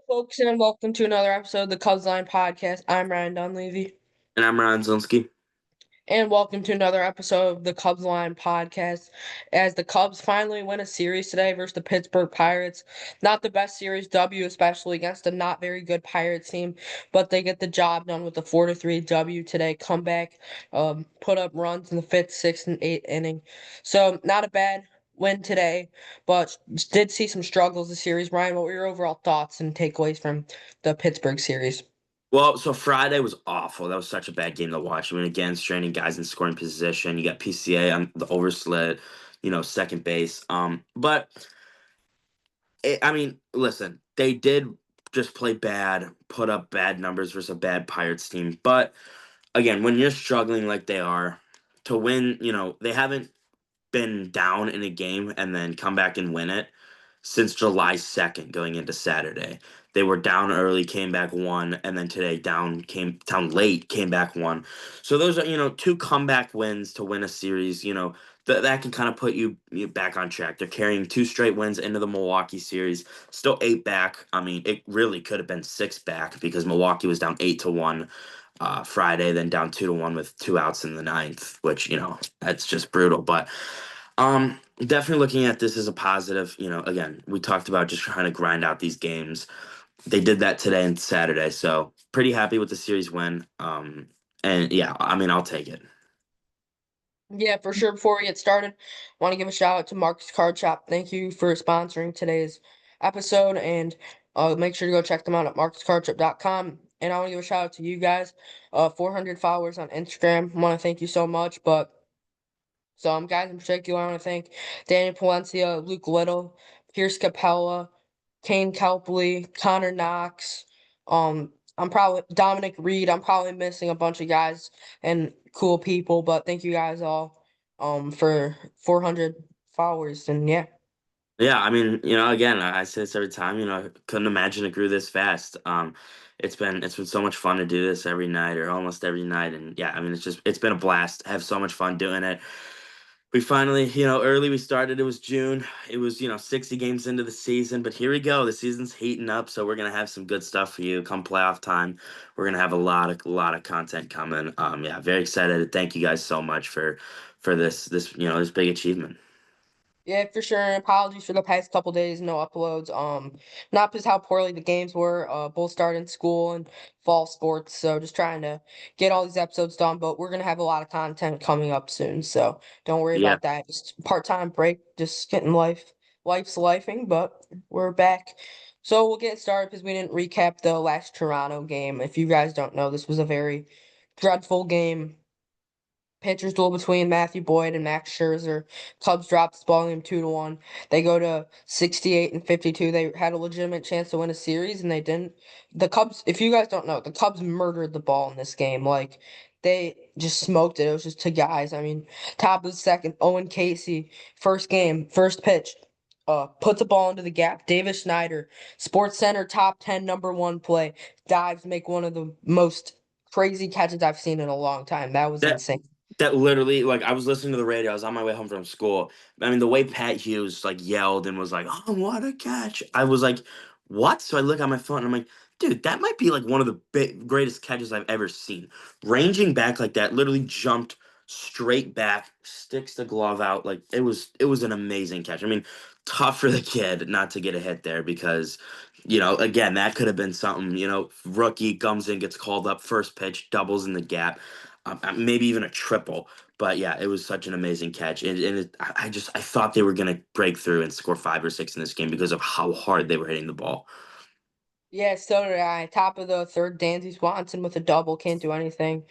Folks, and welcome to another episode of the Cubs Line Podcast. I'm Ryan Dunleavy, And I'm Ryan Zelinsky. and welcome to another episode of the Cubs Line Podcast. As the Cubs finally win a series today versus the Pittsburgh Pirates. Not the best series W, especially against a not very good Pirates team, but they get the job done with the 4-3 W today. Comeback, put up runs in the fifth, sixth, and eighth inning. So not a bad win today, but did see some struggles this series. Ryan, what were your overall thoughts and takeaways from the Pittsburgh series? Well, so Friday was awful. That was such a bad game to watch. I mean, again, straining guys in scoring position. You got PCA on the overslit, second base. I mean, listen, they did just play bad, put up bad numbers versus a bad Pirates team. But again, when you're struggling like they are, to win, they haven't been down in a game and then come back and win it since July 2nd going into Saturday. They were down early, came back won, and then today came down late, came back won. So those are, two comeback wins to win a series, that can kind of put you back on track. They're carrying two straight wins into the Milwaukee series, still eight back. I mean, it really could have been six back because Milwaukee was down 8-1 Friday, then down 2-1 with two outs in the ninth, which, that's just brutal. But definitely looking at this as a positive. Again, we talked about just trying to grind out these games. They did that today and Saturday, so pretty happy with the series win. And yeah, I mean, I'll take it. Yeah, for sure. Before we get started, want to give a shout out to Marcus Card Shop. Thank you for sponsoring today's episode, and make sure to go check them out at marcuscardshop.com. And I want to give a shout out to you guys. 400 followers on Instagram. Want to thank you so much. But some guys in particular, I want to thank Daniel Palencia, Luke Little, Pierce Capella, Kane Kelpley, Connor Knox. I'm probably Dominic Reed. I'm probably missing a bunch of guys and cool people, but thank you guys all for 400 followers. And yeah. Yeah, I mean, again, I say this every time. I couldn't imagine it grew this fast. It's been so much fun to do this every night or almost every night, and yeah, I mean, it's been a blast. I have so much fun doing it. We finally, early we started. It was June. It was 60 games into the season, but here we go. The season's heating up, so we're gonna have some good stuff for you come playoff time. We're gonna have a lot of content coming. Yeah, very excited. Thank you guys so much for this big achievement. Yeah, for sure. And apologies for the past couple days, no uploads. Not because how poorly the games were. Both starting school and fall sports, so just trying to get all these episodes done. But we're gonna have a lot of content coming up soon, so don't worry Yeah. about that. Just part-time break, just getting life's lifing, but we're back. So we'll get started because we didn't recap the last Toronto game. If you guys don't know, this was a very dreadful game. Pitchers duel between Matthew Boyd and Max Scherzer. Cubs dropped this ball game 2-1. They go to 68 and 52. They had a legitimate chance to win a series and they didn't. The Cubs, if you guys don't know, the Cubs murdered the ball in this game. Like they just smoked it. It was just two guys. I mean, top of the second, Owen Casey, first game, first pitch. Puts a ball into the gap. Davis Schneider, Sports Center top 10 number one play. Dives, make one of the most crazy catches I've seen in a long time. That was That insane. that literally, like, I was listening to the radio. I was on my way home from school. I mean, the way Pat Hughes like yelled and was like, "Oh, what a catch!" I was like, "What?" So I look at my phone and I'm like, "Dude, that might be like one of the greatest catches I've ever seen." Ranging back like that, literally jumped straight back, sticks the glove out. Like it was an amazing catch. I mean, tough for the kid not to get a hit there because, again, that could have been something. Rookie comes in, gets called up, first pitch, doubles in the gap, maybe even a triple. But yeah, it was such an amazing catch, and I thought they were gonna break through and score five or six in this game because of how hard they were hitting the ball. Yeah, so did I. Top of the third, Dansby Swanson with a double, can't do anything.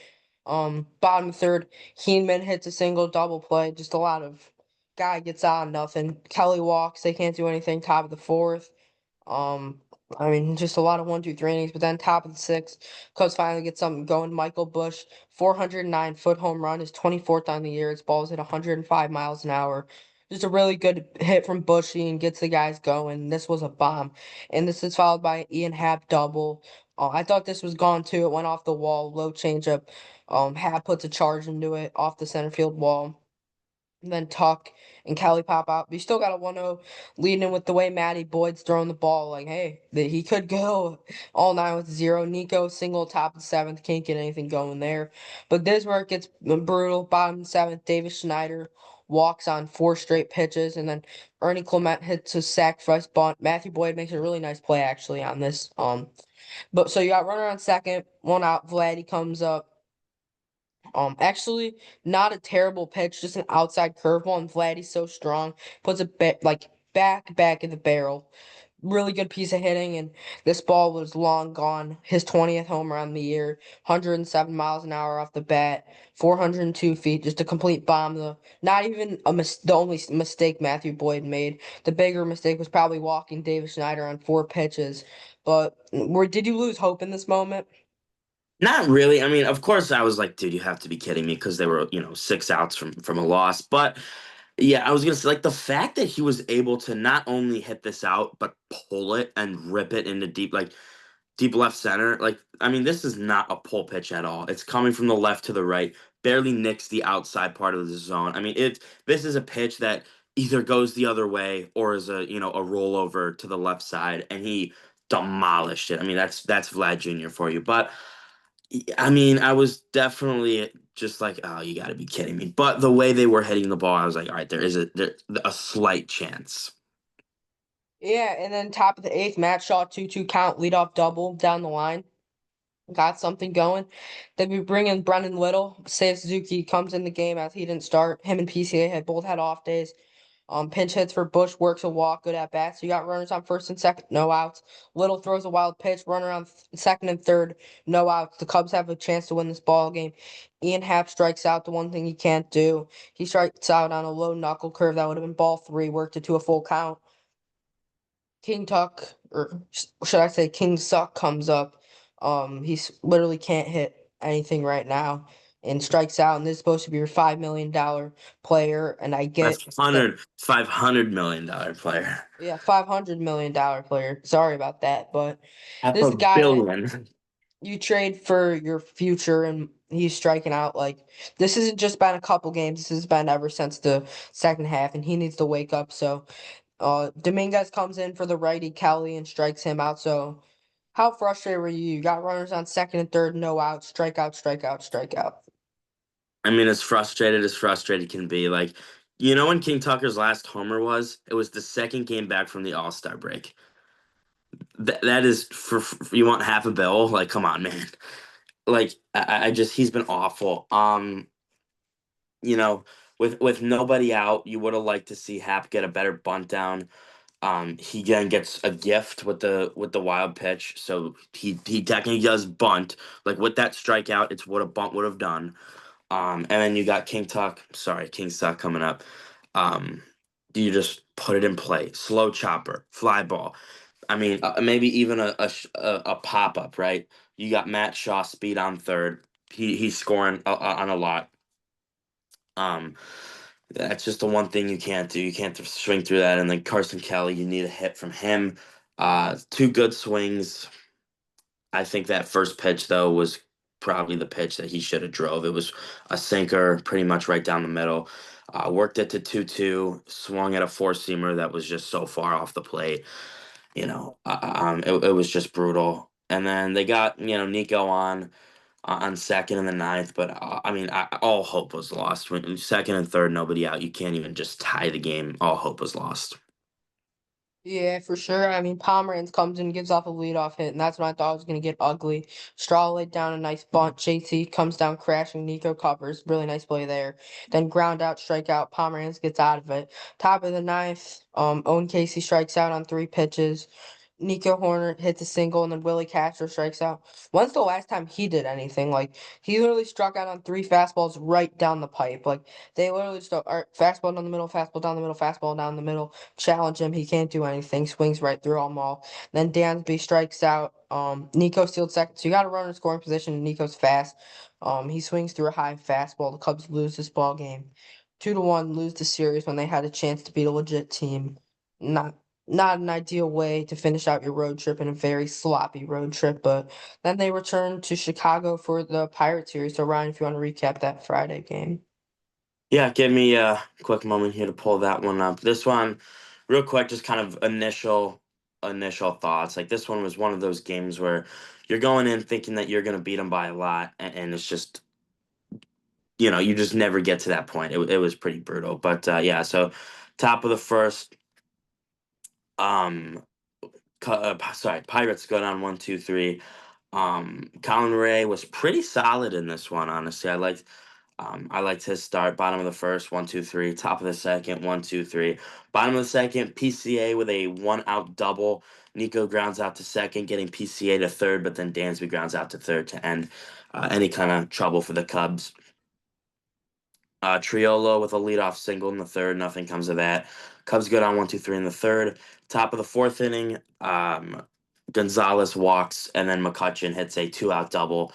Bottom third, Heenman hits a single double play. Just a lot of guy gets on, nothing. Kelly walks, they can't do anything. Top of the fourth. Um, I mean, just a lot of 1, 2, 3 innings, but then top of the sixth, Cubs finally get something going. Michael Bush, 409-foot home run, his 24th on the year. His ball's at 105 miles an hour. Just a really good hit from Bushy and gets the guys going. This was a bomb. And this is followed by an Ian Happ double. I thought this was gone too. It went off the wall, low changeup. Happ puts a charge into it off the center field wall. And then Tuck and Kelly pop out. But you still got a 1-0 leading in with the way Matty Boyd's throwing the ball. Like, hey, he could go all nine with zero. Nico single top of the seventh. Can't get anything going there. But this where it gets brutal. Bottom seventh, Davis Schneider walks on four straight pitches. And then Ernie Clement hits a sacrifice bunt. Matthew Boyd makes a really nice play, actually, on this. But so you got runner on second, one out. Vladdy comes up. Actually, not a terrible pitch, just an outside curveball, and Vladdy's so strong, puts it like back in the barrel. Really good piece of hitting, and this ball was long gone. His 20th home run of the year, 107 miles an hour off the bat, 402 feet, just a complete bomb. Not even the only mistake Matthew Boyd made. The bigger mistake was probably walking David Schneider on four pitches. But did you lose hope in this moment? Not really. I mean, of course, I was like, dude, you have to be kidding me because they were, 6 outs from a loss. But yeah, I was gonna say like the fact that he was able to not only hit this out but pull it and rip it into deep left center. Like, I mean, this is not a pull pitch at all. It's coming from the left to the right, barely nicks the outside part of the zone. I mean, this is a pitch that either goes the other way or is a rollover to the left side, and he demolished it. I mean, that's Vlad Jr. for you. But I mean, I was definitely just like, oh, you got to be kidding me. But the way they were hitting the ball, I was like, all right, there a slight chance. Yeah, and then top of the eighth, Matt Shaw 2-2 count, leadoff double down the line. Got something going. Then we bring in Brendan Little. Seiya Suzuki comes in the game as he didn't start. Him and PCA had both had off days. Pinch hits for Bush, works a walk, good at bat. So you got runners on first and second, no outs. Little throws a wild pitch, runner on second and third, no outs. The Cubs have a chance to win this ball game. Ian Happ strikes out, the one thing he can't do. He strikes out on a low knuckle curve that would have been ball three, worked it to a full count. King Tuck, or should I say King Suck comes up. He's literally can't hit anything right now and strikes out. And this is supposed to be your $5 million player. And I get that, $500 million player. yeah, $500 million player. Sorry about that, but Half this a is a guy that billion. you trade for your future, and he's striking out like this. Isn't just been a couple games. This has been ever since the second half, and he needs to wake up. So Dominguez comes in for the righty Kelly and strikes him out. So, how frustrated were you? You got runners on second and third, no outs, strikeout, strikeout, strikeout. I mean, as frustrated can be. Like, when King Tucker's last homer was? It was the second game back from the All-Star break. That is for you want half a bill? Like, come on, man. Like, I just he's been awful. You know, with nobody out, you would have liked to see Hap get a better bunt down. He then gets a gift with the wild pitch, so he technically does bunt. Like with that strikeout, it's what a bunt would have done. And then you got King Tuck coming up. Um, you just put it in play, slow chopper, fly ball. I mean, maybe even a pop up, right? You got Matt Shaw speed on third. He's scoring on a lot. Um, that's just the one thing you can't do. You can't swing through that. And then Carson Kelly, you need a hit from him. Two good swings. I think that first pitch though was probably the pitch that he should have drove. It was a sinker, pretty much right down the middle. Worked it to 2-2, swung at a four seamer that was just so far off the plate. It was just brutal. And then they got Nico on second in the ninth, but I mean, all hope was lost. When second and third, nobody out, you can't even just tie the game. All hope was lost. Yeah, for sure. I mean, Pomeranz comes in and gives off a leadoff hit, and that's when I thought it was going to get ugly. Straw laid down a nice bunt. JT comes down crashing. Nico covers. Really nice play there. Then ground out, strikeout. Pomeranz gets out of it. Top of the ninth, Owen Casey strikes out on three pitches. Nico Horner hits a single, and then Willie Castro strikes out. When's the last time he did anything? Like, he literally struck out on three fastballs right down the pipe. Like, they literally just, all right, fastball down the middle, fastball down the middle, fastball down the middle. Challenge him. He can't do anything. Swings right through them all. Then Dansby strikes out. Nico steals second. So you got to run in scoring position. Nico's fast. He swings through a high fastball. The Cubs lose this ball game. 2-1, lose the series when they had a chance to beat a legit team. Not not an ideal way to finish out your road trip in a very sloppy road trip, but then they return to Chicago for the Pirate series. So Ryan, if you want to recap that Friday game. Yeah, give me a quick moment here to pull that one up. This one, real quick, just kind of initial thoughts. Like this one was one of those games where you're going in thinking that you're going to beat them by a lot, and it's just you just never get to that point. It was pretty brutal, but yeah. So top of the first, um, sorry, Pirates go down 1-2-3. Colin Ray was pretty solid in this one, honestly. I liked his start. Bottom of the first, 1-2-3. Top of the second, 1-2-3. Bottom of the second, PCA with a one out double. Nico grounds out to second, getting PCA to third, but then Dansby grounds out to third to end any kind of trouble for the Cubs. Triolo with a leadoff single in the third. Nothing comes of that. Cubs go down 1-2-3 in the third. Top of the fourth inning, Gonzalez walks, and then McCutcheon hits a two-out double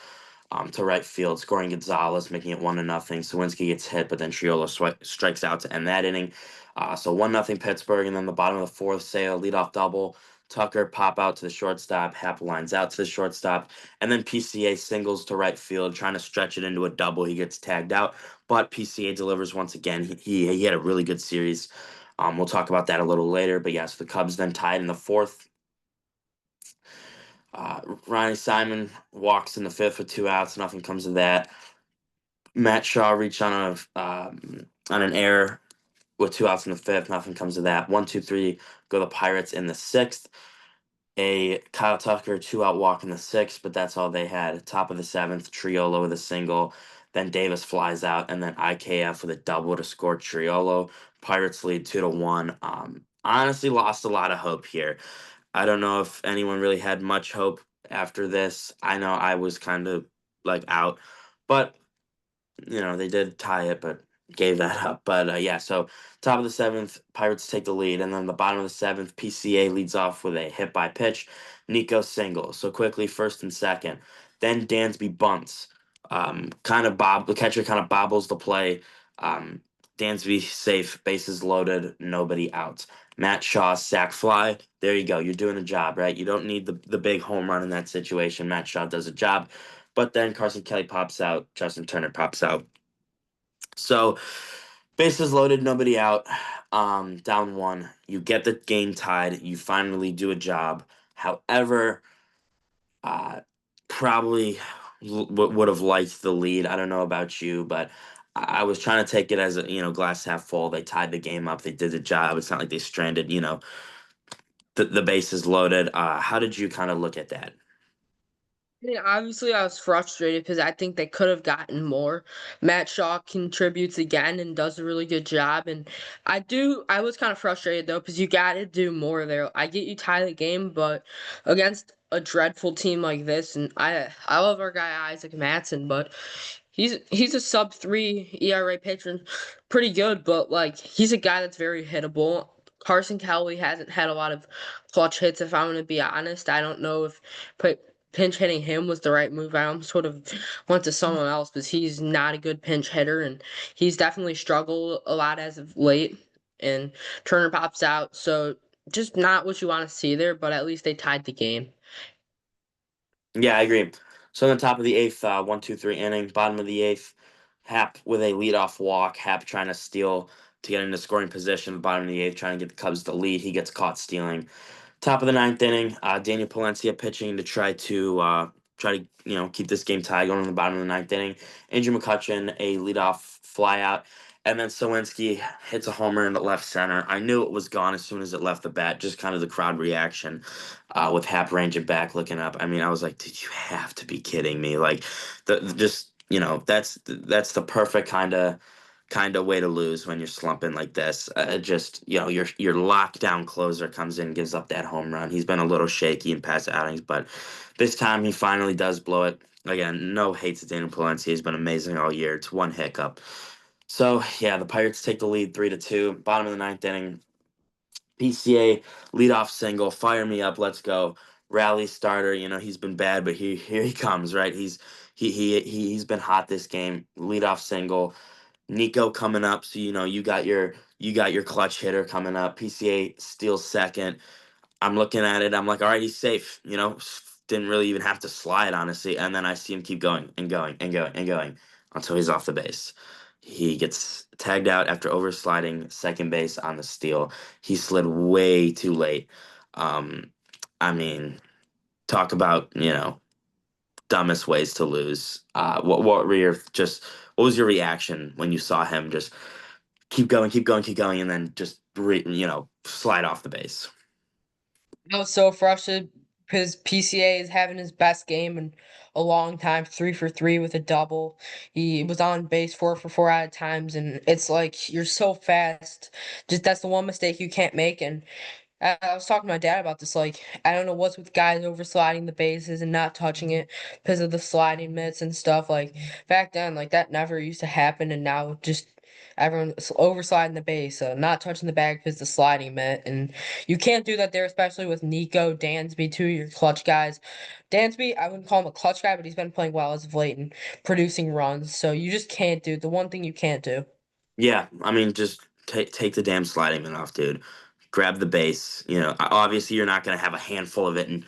to right field, scoring Gonzalez, making it 1-0. Sawinski gets hit, but then Triolo strikes out to end that inning. So 1-0 Pittsburgh, and then the bottom of the fourth, Sale leadoff double. Tucker pop out to the shortstop. Happ lines out to the shortstop, and then PCA singles to right field, trying to stretch it into a double. He gets tagged out, but PCA delivers once again. He had a really good series. We'll talk about that a little later. But yes, the Cubs then tied in the fourth. Ronnie Simon walks in the fifth with two outs. Nothing comes of that. Matt Shaw reached on an error with two outs in the fifth. Nothing comes of that. 1-2-3 go the Pirates in the sixth. A Kyle Tucker two-out walk in the sixth, but that's all they had. Top of the seventh, Triolo with a single. Then Davis flies out, and then IKF with a double to score Triolo. Pirates lead 2-1. Honestly, lost a lot of hope here. I don't know if anyone really had much hope after this. I know I was kind of like out, but they did tie it, but gave that up. But yeah, so top of the seventh, Pirates take the lead, and then the bottom of the seventh, PCA leads off with a hit by pitch. Nico single. So quickly, first and second. Then Dansby bunts. The catcher kind of bobbles the play. Um, Dansby safe, bases loaded, nobody out. Matt Shaw sack fly. There you go. You're doing a job, right? You don't need the big home run in that situation. Matt Shaw does a job. But then Carson Kelly pops out, Justin Turner pops out. So bases loaded, nobody out, down one. You get the game tied. You finally do a job. However, uh, probably would have liked the lead. I don't know about you, but I was trying to take it as a glass half full. They tied the game up. They did the job. It's not like they stranded. The bases loaded. How did you kind of look at that? Yeah, obviously, I was frustrated because I think they could have gotten more. Matt Shaw contributes again and does a really good job. And I was kind of frustrated though because you got to do more there. I get you tie the game, but against a dreadful team like this, and I love our guy Isaac Matson, but he's a sub 3 ERA pitcher, pretty good, but like he's a guy that's very hittable. Carson Kelly hasn't had a lot of clutch hits, if I'm going to be honest. I don't know if put pinch hitting him was the right move. I almost sort of went to someone else because he's not a good pinch hitter and he's definitely struggled a lot as of late. And Turner pops out, so just not what you want to see there, but at least they tied the game. Yeah, I agree. So on the top of the eighth, 1-2-3 inning, bottom of the eighth, Hap with a leadoff walk. Hap trying to steal to get into scoring position. Bottom of the eighth, trying to get the Cubs the lead. He gets caught stealing. Top of the ninth inning, Daniel Palencia pitching to try to keep this game tied going in the bottom of the ninth inning. Andrew McCutcheon a leadoff flyout, and then Sawinski hits a homer in the left center. I knew it was gone as soon as it left the bat. Just kind of the crowd reaction with Hap ranging back, looking up. I mean, I was like, did you have to be kidding me? Like, just that's the perfect kind of way to lose when you're slumping like this. Just your lockdown closer comes in, gives up that home run. He's been a little shaky in past outings, but this time he finally does blow it. Again, no hate to Daniel Palencia. He's been amazing all year. It's one hiccup. So yeah, the Pirates take the lead 3-2. Bottom of the ninth inning. PCA leadoff single. Fire me up. Let's go. Rally starter. He's been bad, but here he comes. Right. He's been hot this game. Leadoff single. Nico coming up, so you got your clutch hitter coming up. PCA steals second. I'm looking at it. I'm like, all right, he's safe. Didn't really even have to slide, honestly. And then I see him keep going and going and going and going until he's off the base. He gets tagged out after oversliding second base on the steal. He slid way too late. Um, I mean, talk about, dumbest ways to lose. What were your just what was your reaction when you saw him just keep going, keep going, keep going, and then just slide off the base? I was so frustrated because PCA is having his best game in a long time, 3 for 3 with a double. He was on base 4 for 4 out of times, and it's like you're so fast. Just that's the one mistake you can't make. And I was talking to my dad about this. Like, I don't know what's with guys over sliding the bases and not touching it because of the sliding mitts and stuff. Like back then, like that never used to happen, and now just everyone's over sliding the base, not touching the bag because the sliding mitt, and you can't do that there, especially with Nico Dansby, two of your clutch guys. Dansby, I wouldn't call him a clutch guy, but he's been playing well as of late and producing runs. So you just can't do the one thing you can't do. Yeah, I mean, just take the damn sliding man off, dude. Grab the base. Obviously you're not gonna have a handful of it, and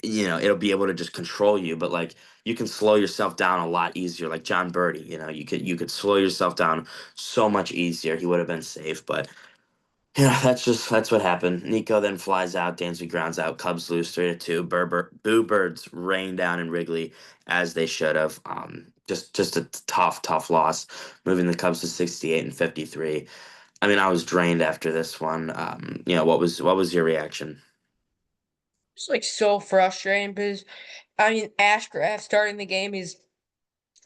it'll be able to just control you. But like, you can slow yourself down a lot easier. Like John Birdie, you could slow yourself down so much easier. He would have been safe, but yeah, that's what happened. Nico then flies out, Dansby grounds out, Cubs lose 3-2. Boo Birds rain down in Wrigley as they should have. Just a tough loss, moving the Cubs to 68 and 53. I mean, I was drained after this one. What was your reaction? It's like so frustrating because I mean Ashcraft starting the game, he's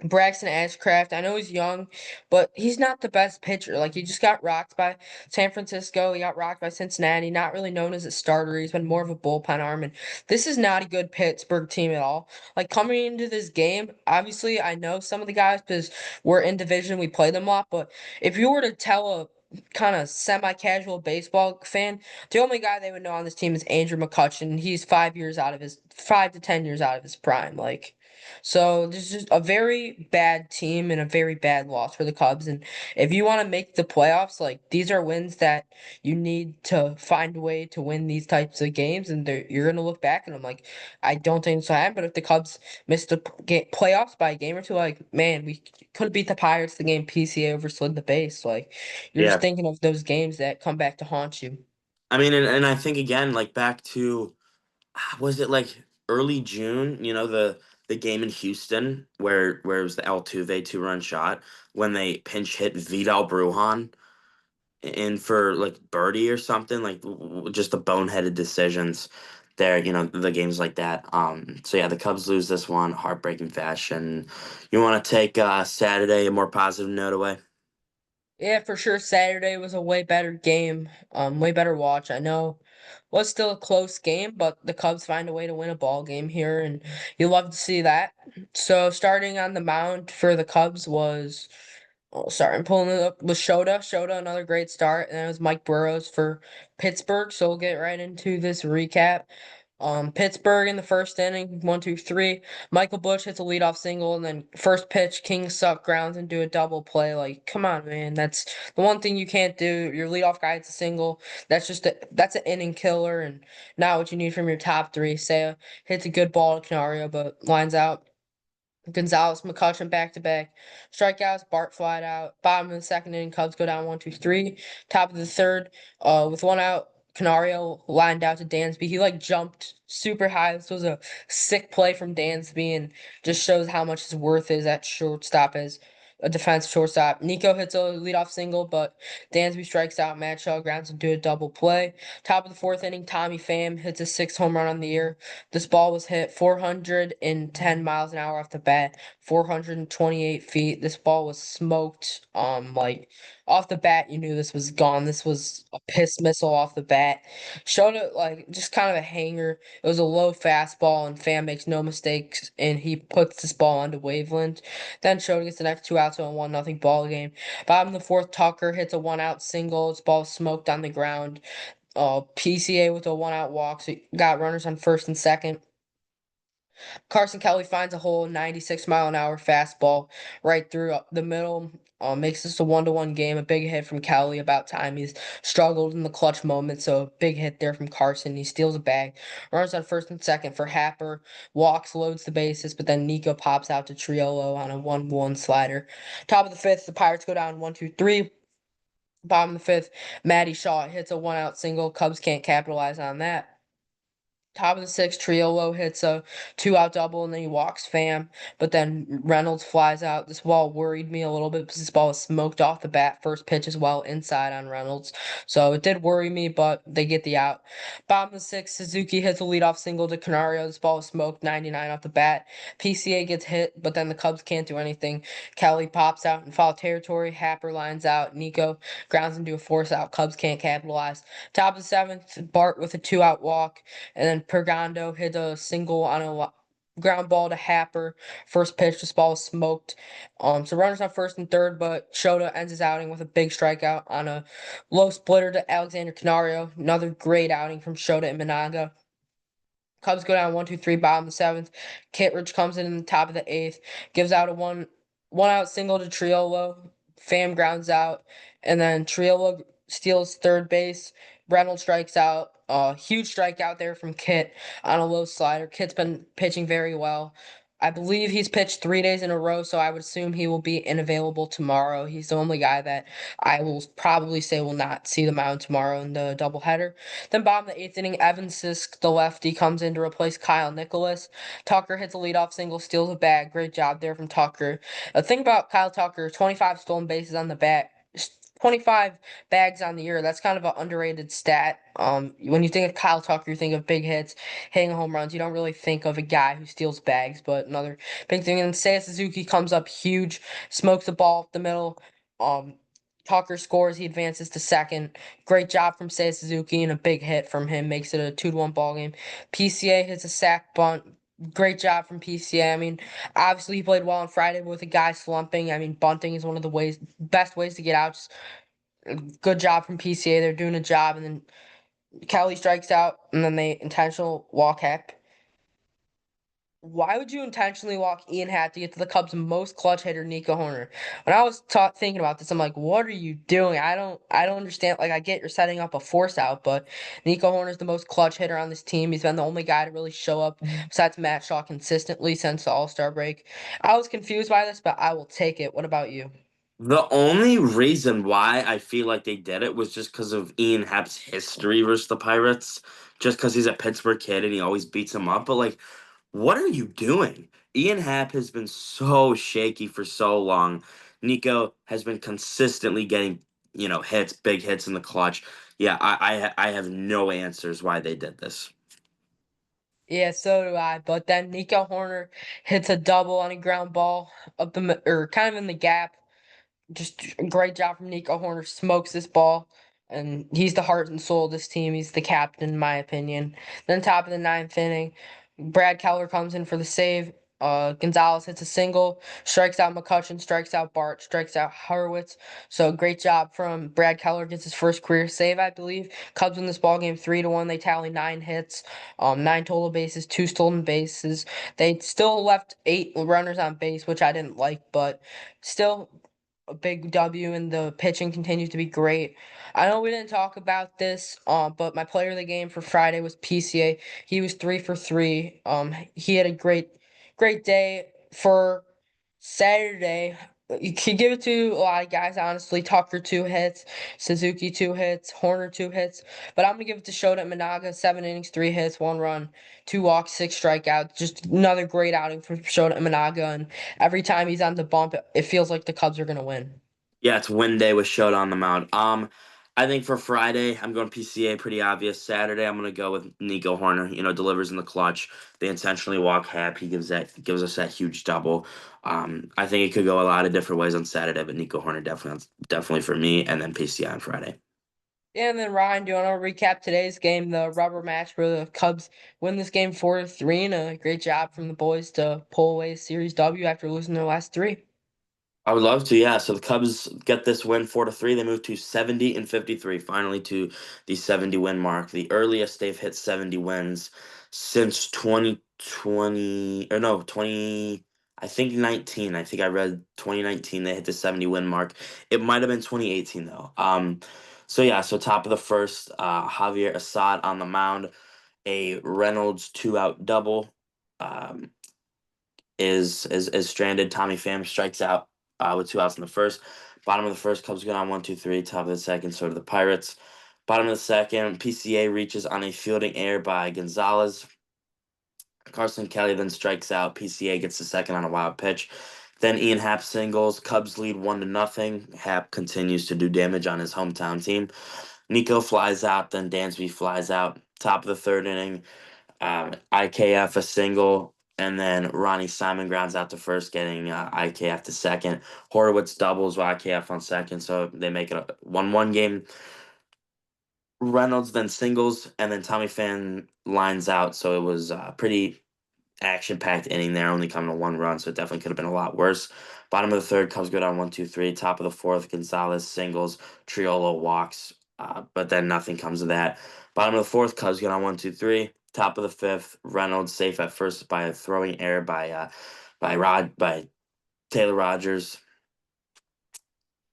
Braxton Ashcraft. I know he's young, but he's not the best pitcher. Like he just got rocked by San Francisco. He got rocked by Cincinnati. Not really known as a starter. He's been more of a bullpen arm, and this is not a good Pittsburgh team at all. Like coming into this game, obviously I know some of the guys because we're in division. We play them a lot, but if you were to tell a kind of semi-casual baseball fan, the only guy they would know on this team is Andrew McCutchen. He's 5 years out of his 5 to 10 years out of his prime. Like so this is a very bad team and a very bad loss for the Cubs. And if you want to make the playoffs, like these are wins that you need to find a way to win these types of games. And you're gonna look back and I'm like, I don't think so. But if the Cubs missed the playoffs by a game or two, like man, we could have beat the Pirates the game PCA overslid the base. Like you're just Yeah, thinking of those games that come back to haunt you. I mean, and I think again, like back to was it like early June? The game in Houston where it was the Altuve 2-run shot when they pinch hit Vidal Brujan in for like birdie or something, like just the boneheaded decisions there. The games like that. So yeah, the Cubs lose this one, heartbreaking fashion. You want to take Saturday a more positive note away? Yeah, for sure. Saturday was a way better game. Way better watch. I know was still a close game, but the Cubs find a way to win a ball game here, and you love to see that. So starting on the mound for the Cubs was, oh, sorry, I'm pulling it up, was Shota. Shota, another great start, and then it was Mike Burrows for Pittsburgh. So we'll get right into this recap. Pittsburgh in the first inning, 1-2-3. Michael Bush hits a leadoff single, and then first pitch, King Suck grounds into a double play. Like, come on, man, that's the one thing you can't do. Your leadoff guy hits a single. That's an inning killer, and not what you need from your top three. Say hits a good ball to Canario, but lines out. Gonzalez, McCutchen back to back. Strikeouts, Bart flat out. Bottom of the second inning, Cubs go down 1-2-3. Top of the third, with one out, Canario lined out to Dansby. He like jumped super high. This was a sick play from Dansby and just shows how much his worth is at shortstop as a defensive shortstop. Nico hits a leadoff single, but Dansby strikes out. Matt Shaw grounds into a double play. Top of the fourth inning, Tommy Pham hits a sixth home run on the year. This ball was hit 410 miles an hour off the bat, 428 feet. This ball was smoked. Like off the bat, you knew this was gone. This was a piss missile off the bat. Showed it like just kind of a hanger. It was a low fastball, and Pham makes no mistakes, and he puts this ball onto Waveland. Then Schroeder gets the next two outs on a 1-0 ball game. Bottom of the fourth, Tucker hits a 1-out single. This ball smoked on the ground. PCA with a 1-out walk. So got runners on first and second. Carson Kelly finds a hole, 96 mile an hour fastball right through the middle. Makes this a 1-1 game. A big hit from Kelly. About time. He's struggled in the clutch moment, so big hit there from Carson. He steals a bag, runs on first and second for Happer, walks, loads the bases, but then Nico pops out to Triolo on a 1-1 slider. Top of the fifth, the Pirates go down 1-2-3. Bottom of the fifth, Matty Shaw hits a 1-out single. Cubs can't capitalize on that. Top of the sixth, Triolo hits a 2-out double and then he walks Pham. But then Reynolds flies out. This ball worried me a little bit because this ball was smoked off the bat. First pitch as well, inside on Reynolds. So it did worry me, but they get the out. Bottom of the sixth, Suzuki hits a leadoff single to Canario. This ball was smoked 99 off the bat. PCA gets hit, but then the Cubs can't do anything. Kelly pops out in foul territory. Happer lines out. Nico grounds into a force out. Cubs can't capitalize. Top of the seventh, Bart with a 2-out walk. And then Pergando hit a single on a ground ball to Happer. First pitch, this ball was smoked. So runners on first and third, but Shota ends his outing with a big strikeout on a low splitter to Alexander Canario. Another great outing from Shota and Managa. Cubs go down 1-2-3, bottom of the seventh. Kittredge comes in the top of the eighth, gives out a one out single to Triolo. Pham grounds out, and then Triolo steals third base. Reynolds strikes out. Huge strikeout there from Kit on a low slider. Kit's been pitching very well. I believe he's pitched 3 days in a row, so I would assume he will be unavailable tomorrow. He's the only guy that I will probably say will not see the mound tomorrow in the doubleheader. Then bottom of the eighth inning, Evan Sisk, the lefty, comes in to replace Kyle Nicholas. Tucker hits a leadoff single, steals a bag. Great job there from Tucker. The thing about Kyle Tucker, 25 stolen bases on the bat. 25 bags on the year. That's kind of an underrated stat. When you think of Kyle Tucker, you think of big hits, hitting home runs. You don't really think of a guy who steals bags, but another big thing. And Seiya Suzuki comes up huge, smokes the ball up the middle. Um, Tucker scores. He advances to second. Great job from Seiya Suzuki and a big hit from him makes it a 2-1 ball game. PCA hits a sac bunt. Great job from PCA. I mean, obviously he played well on Friday with a guy slumping. I mean, bunting is one of the best ways to get out. Just good job from PCA. They're doing a job, and then Kelly strikes out, and then they intentional walk Heck. Why would you intentionally walk Ian Happ to get to the Cubs' most clutch hitter, Nico Horner? When I was thinking about this, I'm like, what are you doing? I don't understand. Like, I get you're setting up a force out, but Nico Horner's the most clutch hitter on this team. He's been the only guy to really show up besides Matt Shaw consistently since the All-Star break. I was confused by this, but I will take it. What about you? The only reason why I feel like they did it was just because of Ian Happ's history versus the Pirates. Just because he's a Pittsburgh kid and he always beats them up. But, like, what are you doing? Ian Happ has been so shaky for so long. Nico has been consistently getting, hits, big hits in the clutch. Yeah, I have no answers why they did this. Yeah, so do I. But then Nico Horner hits a double on a ground ball up or kind of in the gap. Just a great job from Nico Horner. Smokes this ball, and he's the heart and soul of this team. He's the captain, in my opinion. Then top of the ninth inning, Brad Keller comes in for the save. Gonzalez hits a single, strikes out McCutcheon, strikes out Bart, strikes out Horowitz. So great job from Brad Keller. Gets his first career save, I believe. Cubs win this ball game 3-1. They tally 9 hits, 9 total bases, 2 stolen bases. They still left 8 runners on base, which I didn't like, but still a big W, and the pitching continues to be great. I know we didn't talk about this, but my player of the game for Friday was PCA. He was 3 for 3. He had a great day for Saturday. You can give it to a lot of guys, honestly. Tucker 2 hits, Suzuki 2 hits, Horner 2 hits. But I'm gonna give it to Shota Managa, 7 innings, 3 hits, 1 run, 2 walks, 6 strikeouts. Just another great outing from Shota Managa, and every time he's on the bump, it feels like the Cubs are gonna win. Yeah, it's win day with Showdown on the mound. I think for Friday, I'm going PCA, pretty obvious. Saturday, I'm gonna go with Nico Horner. Delivers in the clutch. They intentionally walk Hap. He gives us that huge double. I think it could go a lot of different ways on Saturday, but Nico Horner definitely for me, and then PCA on Friday. Yeah, and then Ryan, do you want to recap today's game, the rubber match where the Cubs win this game 4-3, and a great job from the boys to pull away a Series W after losing their last three? I would love to, yeah. So the Cubs get this win 4-3. They move to 70-53, finally to the 70 win mark. The earliest they've hit 70 wins since 2020, or no, 20. I think 19. I think I read 2019 they hit the 70 win mark. It might have been 2018 though. So yeah, so top of the first, Javier Assad on the mound, a Reynolds two out double. Um, is stranded. Tommy Pham strikes out with two outs in the first. Bottom of the first, Cubs go on 1-2-3. Top of the second, so do the Pirates. Bottom of the second, PCA reaches on a fielding error by Gonzalez. Carson Kelly then strikes out. PCA gets the second on a wild pitch. Then Ian Happ singles. Cubs lead 1-0. Happ continues to do damage on his hometown team. Nico flies out. Then Dansby flies out. Top of the third inning, IKF a single, and then Ronnie Simon grounds out to first, getting IKF to second. Horowitz doubles with IKF on second, so they make it a 1-1 game. Reynolds then singles, and then Tommy Pham lines out, so it was pretty action-packed inning there, only coming to one run, so it definitely could have been a lot worse. Bottom of the third, Cubs go down 1-2-3. Top of the fourth, Gonzalez singles, Triolo walks, but then nothing comes of that. Bottom of the fourth, Cubs go down 1-2-3. Top of the fifth, Reynolds safe at first by a throwing error by Taylor Rogers.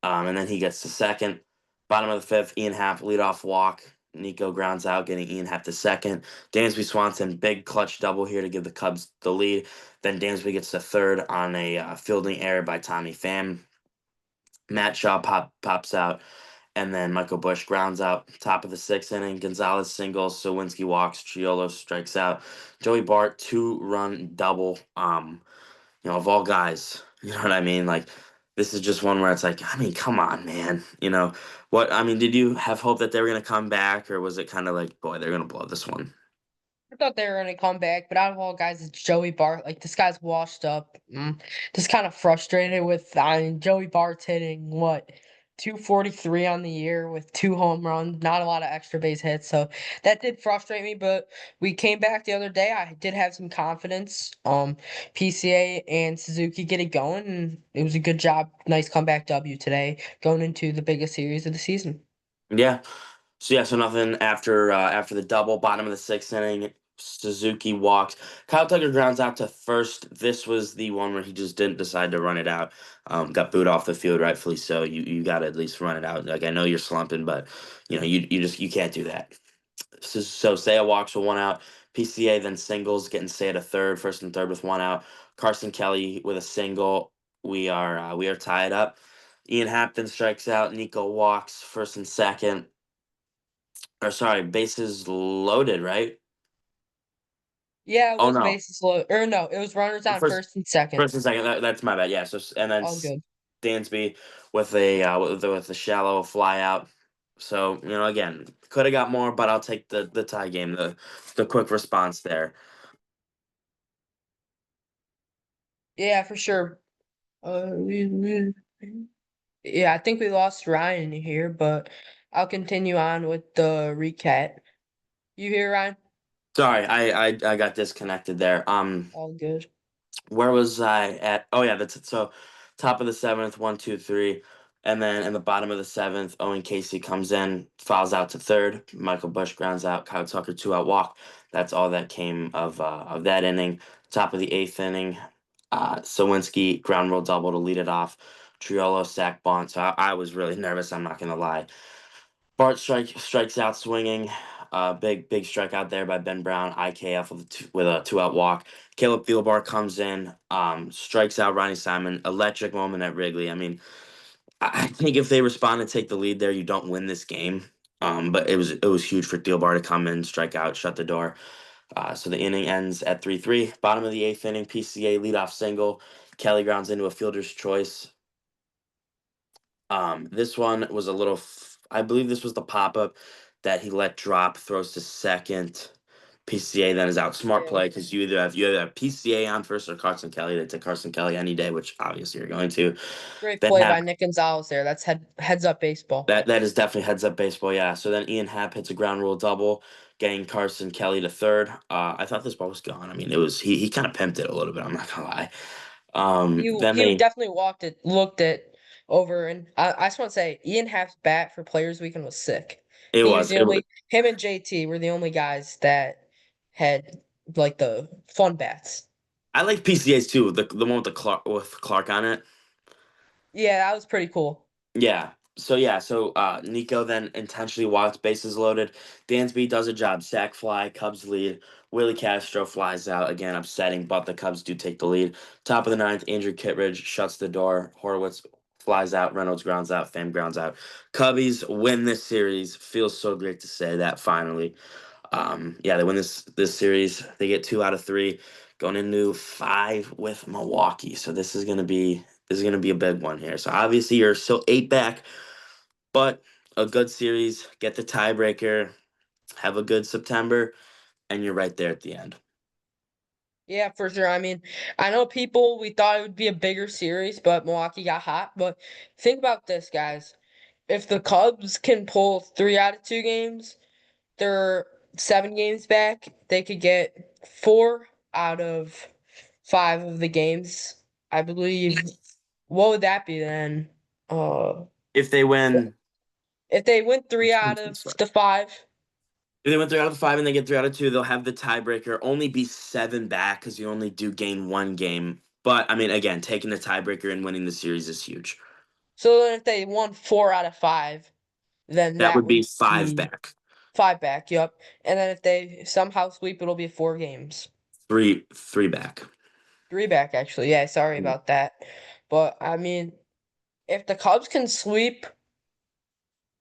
And then he gets to second. Bottom of the fifth, Ian Happ leadoff walk. Nico grounds out, getting Ian Happ to second. Dansby Swanson, big clutch double here to give the Cubs the lead. Then Dansby gets to third on a fielding error by Tommy Pham. Matt Shaw pops out, and then Michael Bush grounds out. Top of the sixth inning, Gonzalez singles, Sawinski walks, Triolo strikes out. Joey Bart two-run double. Of all guys, you know what I mean? Like, this is just one where it's like, I mean, come on, man. Did you have hope that they were gonna come back, or was it kind of like, boy, they're gonna blow this one? I thought they were gonna come back, but out of all guys, it's Joey Bart. Like this guy's washed up. Just kind of frustrated with. I mean, Joey Bart's hitting what 243 on the year with 2 home runs, not a lot of extra base hits. So that did frustrate me. But we came back the other day. I did have some confidence. PCA and Suzuki get it going, and it was a good job. Nice comeback W today, going into the biggest series of the season. Yeah. So nothing after the double. Bottom of the sixth inning, Suzuki walks. Kyle Tucker grounds out to first. This was the one where he just didn't decide to run it out. Got booed off the field, rightfully so. You got to at least run it out. Like, I know you're slumping, but you can't do that. So Seiya walks with one out. PCA then singles, getting Seiya to third, first and third with one out. Carson Kelly with a single. We are tied up. Ian Hampton strikes out. Nico walks, first and second. Or sorry, bases loaded, right? Yeah, it Oh was no, bases loaded. Or no, it was runners on first first and second. first and second. That's my bad. Yeah. And then All good. Dansby with a shallow fly out. So again, could have got more, but I'll take the tie game, the quick response there. Yeah, for sure. Yeah, I think we lost Ryan here, but I'll continue on with the recap. You hear Ryan? Sorry, I got disconnected there. All good. Where was I at? Oh yeah, that's it. So top of the seventh, 1-2-3, and then in the bottom of the seventh, Owen Casey comes in, fouls out to third. Michael Bush grounds out. Kyle Tucker two out walk. That's all that came of that inning. Top of the eighth inning, Sawinski ground rule double to lead it off. Triolo sack bunt. So I was really nervous. I'm not gonna lie. Bart strikes out swinging. Big strikeout there by Ben Brown. IKF with a two-out walk. Caleb Thielbar comes in, strikes out Ronnie Simon. Electric moment at Wrigley. I mean, I think if they respond and take the lead there, you don't win this game. But it was huge for Thielbar to come in, strike out, shut the door. So the inning ends at 3-3. Bottom of the eighth inning, PCA leadoff single. Kelly grounds into a fielder's choice. This one was a little. I believe this was the pop up that he let drop, throws to second. PCA then is out. Smart Yeah. play because you either have PCA on first or Carson Kelly. They take Carson Kelly any day, which obviously you're going to. Great Then play have by Nick Gonzalez there. That's heads up baseball. that is definitely heads up baseball. Yeah. So then Ian Happ hits a ground rule double, getting Carson Kelly to third. I thought this ball was gone. I mean, it was he kind of pimped it a little bit. I'm not gonna lie. Then He they definitely looked it over, and I just want to say Ian Happ's bat for Players Weekend was sick. it He was was the it was only him and JT were the only guys that had like the fun bats. I like PCAs too. The one with the Clark on it. Yeah, that was pretty cool. Yeah. So Nico then intentionally walks, bases loaded. Dansby does a job. Sack fly, Cubs lead. Willie Castro flies out again, upsetting, but the Cubs do take the lead. Top of the ninth, Andrew Kittredge shuts the door. Horowitz flies out. Reynolds grounds out. Pham grounds out. Cubbies win this series. Feels so great to say that finally. Yeah, they win this series. They get 2 out of 3, going into 5 with Milwaukee. So this is gonna be a big one here. So obviously you're still 8 back, but a good series. Get the tiebreaker. Have a good September, and you're right there at the end. Yeah, for sure. I mean, I know people, we thought it would be a bigger series, but Milwaukee got hot. But think about this, guys. If the Cubs can pull 3 out of 2 games, they're 7 games back. They could get 4 out of 5 of the games, I believe. What would that be then? Uh, If they win, if they win three out of the 5, if they win 3 out of 5 and they get 3 out of 2, they'll have the tiebreaker. Only be 7 back because you only do gain 1 game. But I mean, again, taking the tiebreaker and winning the series is huge. so then if they won 4 out of 5, then That that would be would five be back, 5 back. Yep. And then if they somehow sweep, it'll be 4 games. three back. 3 back, actually. Yeah, sorry about that. But I mean, if the Cubs can sweep,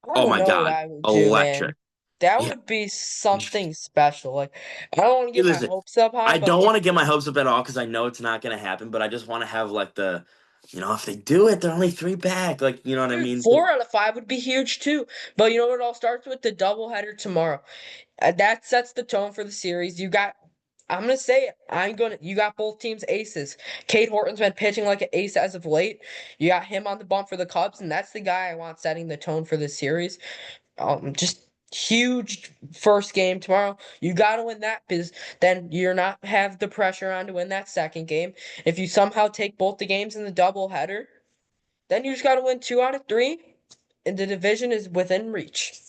I Oh don't my know what God, I would do, man. electric! That Yeah. would be something special. Like, I don't want to Hey, get my listen, hopes up high, I but don't if want to get my hopes up at all because I know it's not going to happen. But I just want to have like if they do it, they're only 3 back. Like, you know what I dude, mean? 4 out of 5 would be huge too. But you know what? It all starts with the doubleheader tomorrow. That sets the tone for the series. I'm gonna say it. You got both teams aces. Cade Horton's been pitching like an ace as of late. You got him on the bump for the Cubs, and that's the guy I want setting the tone for the series. Just huge first game tomorrow. You got to win that because then you're not have the pressure on to win that second game. If you somehow take both the games in the doubleheader, then you just got to win 2 out of 3, and the division is within reach.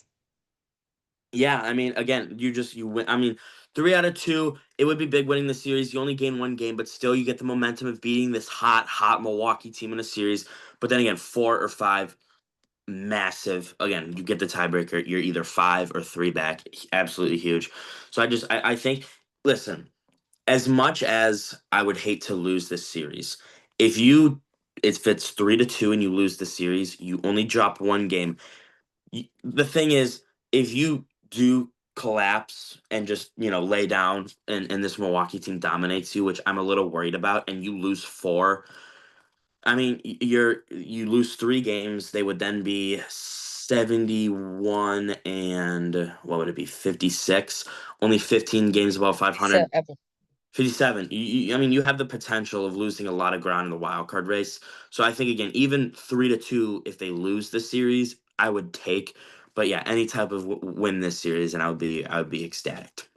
Yeah, I mean, again, you win. I mean, 3 out of 2, it would be big winning the series. You only gain 1 game, but still you get the momentum of beating this hot Milwaukee team in a series. But then again, 4 or 5, massive. Again, you get the tiebreaker. You're either 5 or 3 back. Absolutely huge. So I think, listen, as much as I would hate to lose this series, if you if it's 3-2 and you lose the series, you only drop 1 game. The thing is, if you do collapse and just lay down and this Milwaukee team dominates you, which I'm a little worried about, and you lose 4, I mean you lose 3 games, they would then be 71 and what would it be, 56, only 15 games above 500. 57. I mean, you have the potential of losing a lot of ground in the wild card race. So I think again, even 3-2, if they lose the series, I would take. But yeah, any type of win this series, and I would be ecstatic.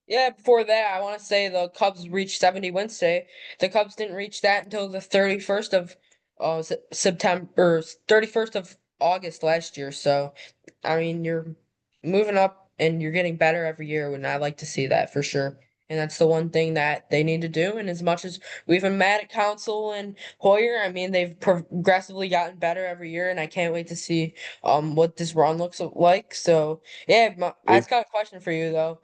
Yeah, before that, I want to say the Cubs reached 70 wins today. The Cubs didn't reach that until the 31st of September, 31st of August last year. So, I mean, you're moving up and you're getting better every year, and I like to see that for sure. And that's the one thing that they need to do. And as much as we've been mad at Council and Hoyer, I mean, they've progressively gotten better every year, and I can't wait to see what this run looks like. So, yeah, I just got a question for you though.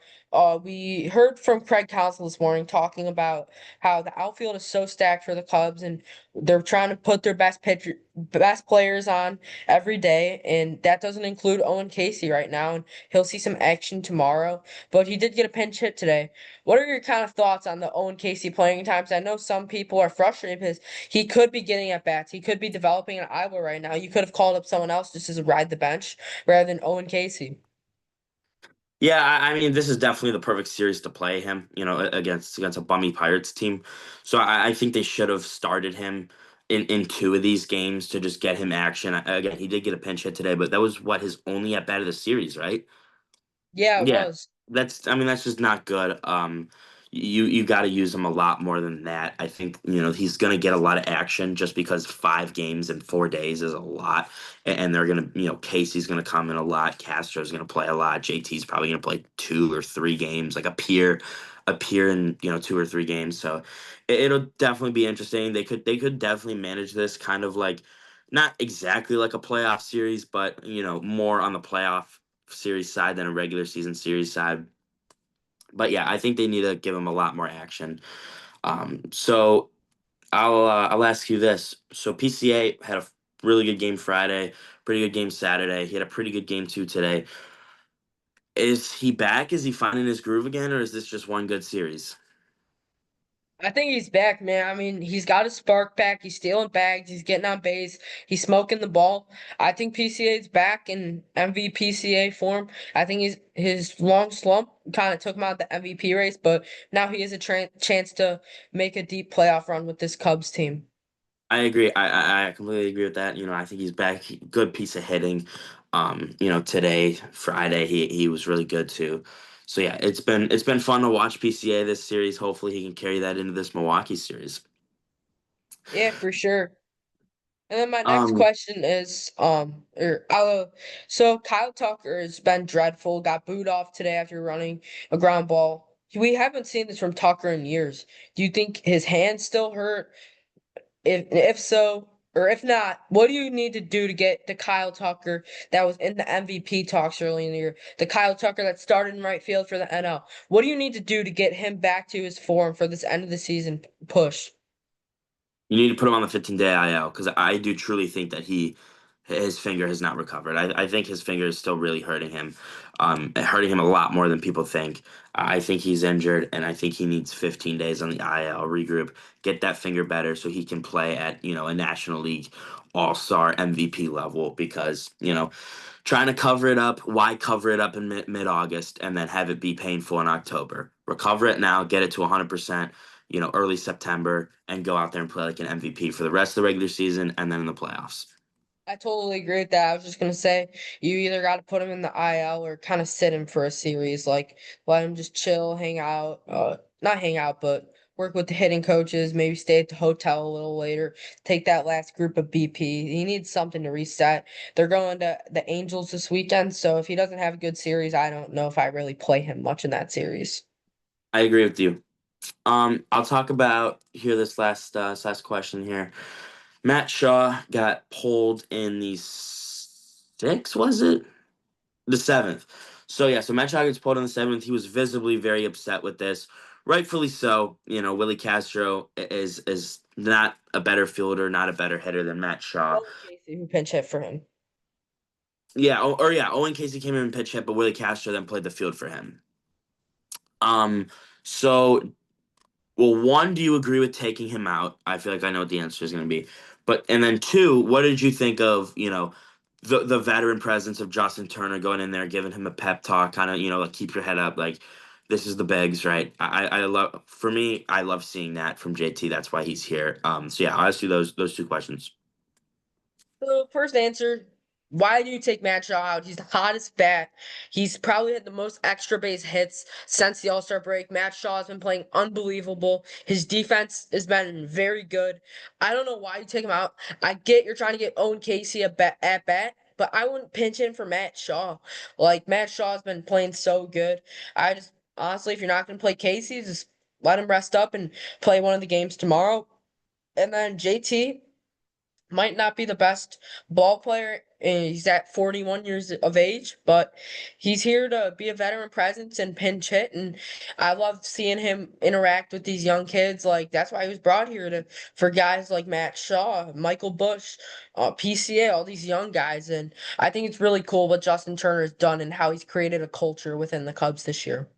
We heard from Craig Counsell this morning talking about how the outfield is so stacked for the Cubs, and they're trying to put their best players on every day, and that doesn't include Owen Casey right now, and he'll see some action tomorrow. But he did get a pinch hit today. What are your kind of thoughts on the Owen Casey playing times? I know some people are frustrated because he could be getting at bats. He could be developing an Iowa right now. You could have called up someone else just as a ride the bench rather than Owen Casey. Yeah, I mean, this is definitely the perfect series to play him. Against a bummy Pirates team. So I think they should have started him in 2 of these games to just get him action. Again, he did get a pinch hit today, but that was what his only at bat of the series, right? Yeah, it Yeah, was. I mean that's just not good. You got to use him a lot more than that. I think he's going to get a lot of action just because 5 games in 4 days is a lot, and they're going to Casey's going to come in a lot. Castro's going to play a lot. JT's probably going to play 2 or 3 games like a peer. appear in 2 or 3 games. So it'll definitely be interesting. They could definitely manage this kind of like not exactly like a playoff series, but more on the playoff series side than a regular season series side. But yeah, I think they need to give him a lot more action. So I'll ask you this. So PCA had a really good game Friday, pretty good game Saturday. He had a pretty good game too today. Is he back? Is he finding his groove again, or is this just one good series? I think he's back, man. I mean, he's got his spark back. He's stealing bags. He's getting on base. He's smoking the ball. I think PCA's back in MVPCA form. I think his long slump kind of took him out of the MVP race, but now he has a chance to make a deep playoff run with this Cubs team. I agree. I completely agree with that. I think he's back. Good piece of hitting. Today, Friday, he was really good too. So yeah, it's been fun to watch PCA this series. Hopefully, he can carry that into this Milwaukee series. Yeah, for sure. And then my next Um, question is, so Kyle Tucker has been dreadful. Got booed off today after running a ground ball. We haven't seen this from Tucker in years. Do you think his hand still hurt? If so, or if not, what do you need to do to get the Kyle Tucker that was in the MVP talks early in the year? The Kyle Tucker that started in right field for the NL. What do you need to do to get him back to his form for this end of the season push? You need to put him on the 15-day IL because I do truly think that his finger has not recovered. I think his finger is still really hurting him, hurting him a lot more than people think. I think he's injured, and I think he needs 15 days on the IL, regroup, get that finger better so he can play at a National League All-Star MVP level. Because trying to cover it up, why cover it up in mid-August and then have it be painful in October? Recover it now, get it to 100%, early September, and go out there and play like an MVP for the rest of the regular season and then in the playoffs. I totally agree with that. I was just gonna say you either got to put him in the IL or kind of sit him for a series, like let him just chill, hang out, not hang out, but work with the hitting coaches, maybe stay at the hotel a little later, take that last group of BP. He needs something to reset. They're going to the Angels this weekend, so if he doesn't have a good series, I don't know if I really play him much in that series. I agree with you. I'll talk about here this last question here. Matt Shaw got pulled in the sixth, was it? The seventh. So yeah, so Matt Shaw gets pulled in the seventh. He was visibly very upset with this, rightfully so. Willie Castro is not a better fielder, not a better hitter than Matt Shaw. Owen Casey, who pinch hit for him. Yeah, Owen Casey came in and pitch hit, but Willie Castro then played the field for him. So well, one, do you agree with taking him out? I feel like I know what the answer is going to be. But and then two, what did you think of the veteran presence of Justin Turner going in there, giving him a pep talk, kind of like keep your head up, like this is the bigs, right? I love for me, I love seeing that from JT. That's why he's here. So yeah, I'll ask you those two questions. So first answer, why do you take Matt Shaw out? He's the hottest bat. He's probably had the most extra base hits since the All-Star break. Matt Shaw has been playing unbelievable. His defense has been very good. I don't know why you take him out. I get you're trying to get Owen Casey at bat, but I wouldn't pinch in for Matt Shaw. Like Matt Shaw's been playing so good. I just honestly, if you're not going to play Casey, just let him rest up and play one of the games tomorrow. And then JT might not be the best ball player. And he's at 41 years of age, but he's here to be a veteran presence and pinch hit. And I love seeing him interact with these young kids. Like that's why he was brought here to for guys like Matt Shaw, Michael Bush, PCA, all these young guys. And I think it's really cool what Justin Turner has done and how he's created a culture within the Cubs this year.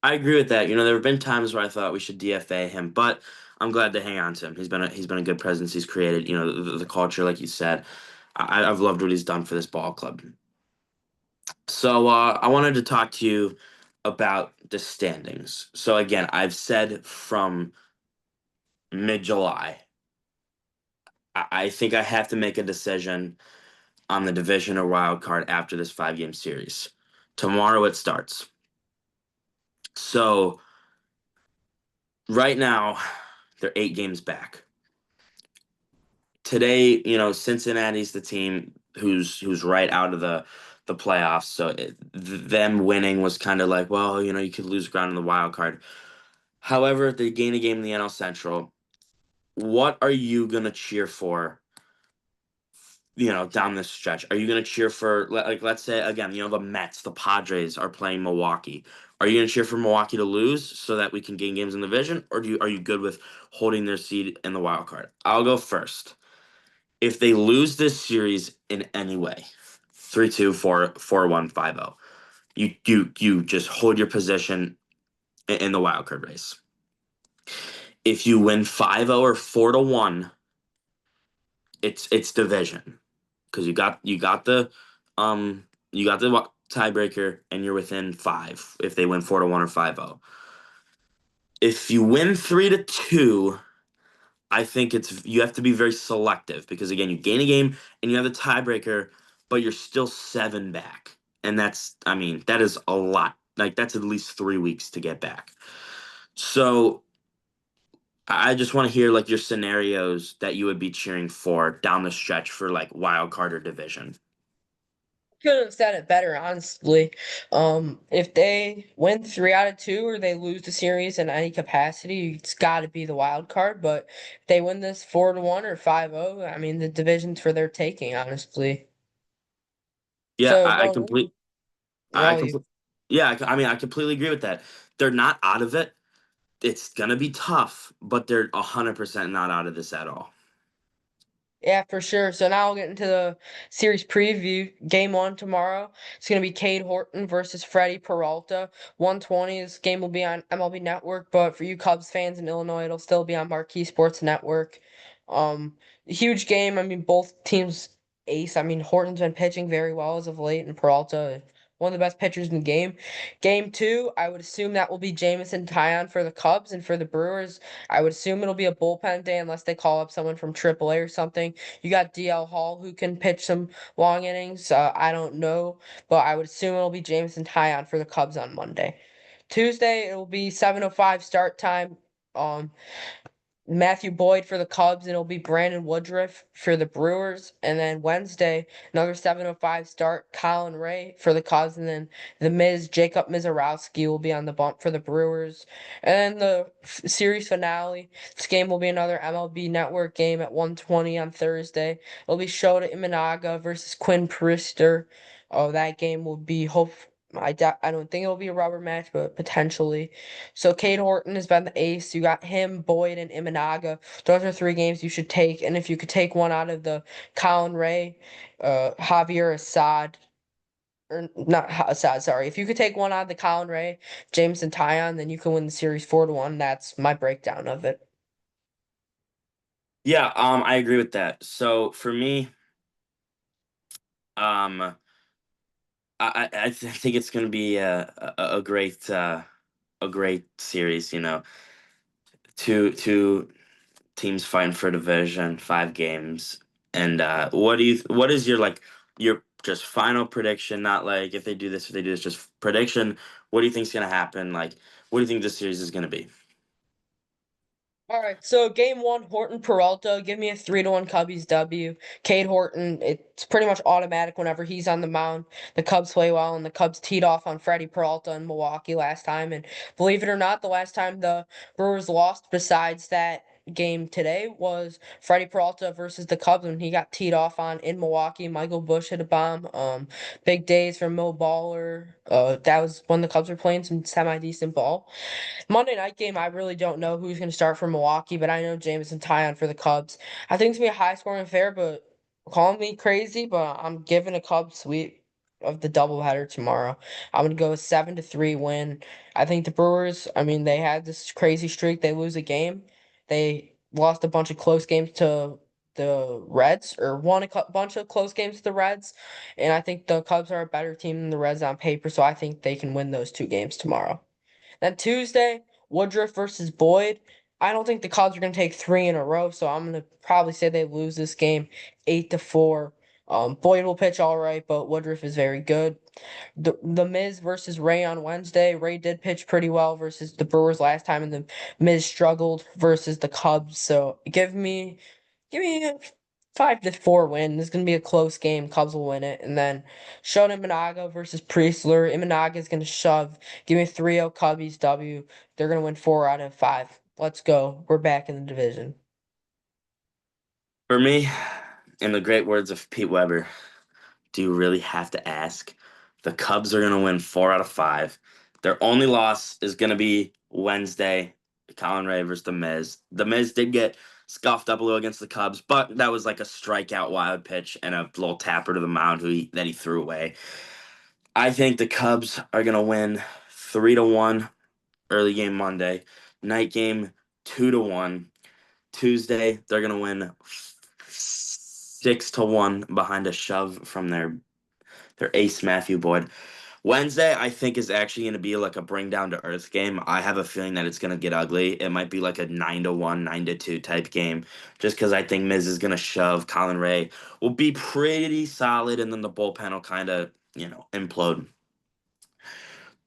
I agree with that. There have been times where I thought we should DFA him, but I'm glad to hang on to him. He's been a good presence. He's created the culture, like you said. I've loved what he's done for this ball club. So I wanted to talk to you about the standings. So again, I've said from mid-July, I think I have to make a decision on the division or wild card after this 5-game series. Tomorrow it starts. So right now they're 8 games back. Today, Cincinnati's the team who's right out of the the playoffs. So them winning was kind of like, well, you could lose ground in the wild card. However, they gain a game in the NL Central. What are you gonna cheer for? Down this stretch, are you gonna cheer for like let's say again, the Mets, the Padres are playing Milwaukee. Are you gonna cheer for Milwaukee to lose so that we can gain games in the division, or are you good with holding their seed in the wild card? I'll go first. If they lose this series in any way, 3-2, 4-1, 5-0, you just hold your position in the wild card race. If you win 5-0 or 4-1, it's division because you got the tiebreaker and you're within five if they win 4-1 or 5-0. If you win 3-2, I think you have to be very selective because again you gain a game and you have the tiebreaker, but you're still seven back, and that is a lot. Like that's at least 3 weeks to get back. So I just want to hear like your scenarios that you would be cheering for down the stretch for like wild card or division. Couldn't have said it better, honestly. If they win 3 out of 2 or they lose the series in any capacity, it's got to be the wild card. But if they win this 4-1 or 5-0, I mean, the division's for their taking, honestly. Yeah, So I going complete. I all you. complete. Yeah, I mean, I completely agree with that. They're not out of it. It's gonna be tough, but they're 100% not out of this at all. Yeah, for sure. So now we'll get into the series preview. Game one tomorrow. It's going to be Cade Horton versus Freddie Peralta. 120. This game will be on MLB Network, but for you Cubs fans in Illinois, it'll still be on Marquee Sports Network. Um, Huge game. I mean, both teams ace. I mean, Horton's been pitching very well as of late, and Peralta, one of the best pitchers in the game. Game two, I would assume that will be Jamison Tyon for the Cubs, and for the Brewers, I would assume it'll be a bullpen day unless they call up someone from AAA or something. You got DL Hall who can pitch some long innings. I don't know, but I would assume it'll be Jameson Tyon for the Cubs on Monday. Tuesday it will be 7:05 start time. Um, Matthew Boyd for the Cubs, and it'll be Brandon Woodruff for the Brewers. And then Wednesday, another 7:05 start, Colin Ray for the Cubs, and then the Jacob Mizorowski will be on the bump for the Brewers. And then the series finale, this game will be another MLB Network game at 1:20 on Thursday. It'll be Shota Imanaga versus Quinn Priester. Oh, that game will be I don't think it'll be a rubber match, but potentially. So Cade Horton has been the ace. You got him, Boyd, and Imanaga. Those are 3 games you should take. And if you could take one out of the Colin Ray, Javier Assad, or not Assad, sorry. If you could take one out of the Colin Ray, Jameson Tyon, then you can win the series 4-1. That's my breakdown of it. Yeah, I agree with that. So for me, um, think it's gonna be a great series. Two teams fighting for division, 5 games. And what is your just final prediction? Not like if they do this, if they do this, just prediction. What do you think's gonna happen? Like, what do you think this series is gonna be? All right, so game one, Horton Peralta. Give me a 3-1 Cubbies W. Cade Horton, it's pretty much automatic whenever he's on the mound. The Cubs play well, and the Cubs teed off on Freddie Peralta in Milwaukee last time. And believe it or not, the last time the Brewers lost, besides that game today, was Freddie Peralta versus the Cubs when he got teed off on in Milwaukee. Michael Bush hit a bomb. Big days for Mo Baller. That was when the Cubs were playing some semi decent ball. Monday night game, I really don't know who's going to start for Milwaukee, but I know Jameson Tyon for the Cubs. I think it's going to be a high scoring affair, but call me crazy, but I'm giving a Cubs sweep of the doubleheader tomorrow. I'm going to go with 7-3 win. I think the Brewers, I mean, they had this crazy streak. They lose a game. They lost a bunch of close games to the Reds, or won a bunch of close games to the Reds. And I think the Cubs are a better team than the Reds on paper, so I think they can win those 2 games tomorrow. Then Tuesday, Woodruff versus Boyd. I don't think the Cubs are going to take 3 in a row, so I'm going to probably say they lose this game 8-4. Boyd will pitch all right, but Woodruff is very good. The Miz versus Ray on Wednesday. Ray did pitch pretty well versus the Brewers last time, and the Miz struggled versus the Cubs. So give me 5-4 win. This is gonna be a close game. Cubs will win it. And then Shota Imanaga versus Priestler. Imanaga is gonna shove. Give me 3-0 Cubbies W. They're gonna win 4 out of 5. Let's go. We're back in the division. For me, in the great words of Pete Weber, do you really have to ask? The Cubs are going to win 4 out of 5. Their only loss is going to be Wednesday, Colin Ray versus The Miz. The Miz did get scuffed up a little against the Cubs, but that was like a strikeout wild pitch and a little tapper to the mound that he threw away. I think the Cubs are going to win 3-1 early game Monday, night game 2-1. Tuesday, they're going to win 6-1 behind a shove from their ace Matthew Boyd. Wednesday, I think, is actually going to be like a bring down to earth game. I have a feeling that it's going to get ugly. It might be like a 9-1, 9-2 type game, just because I think Miz is going to shove. Colin Ray will be pretty solid, and then the bullpen will kind of, implode.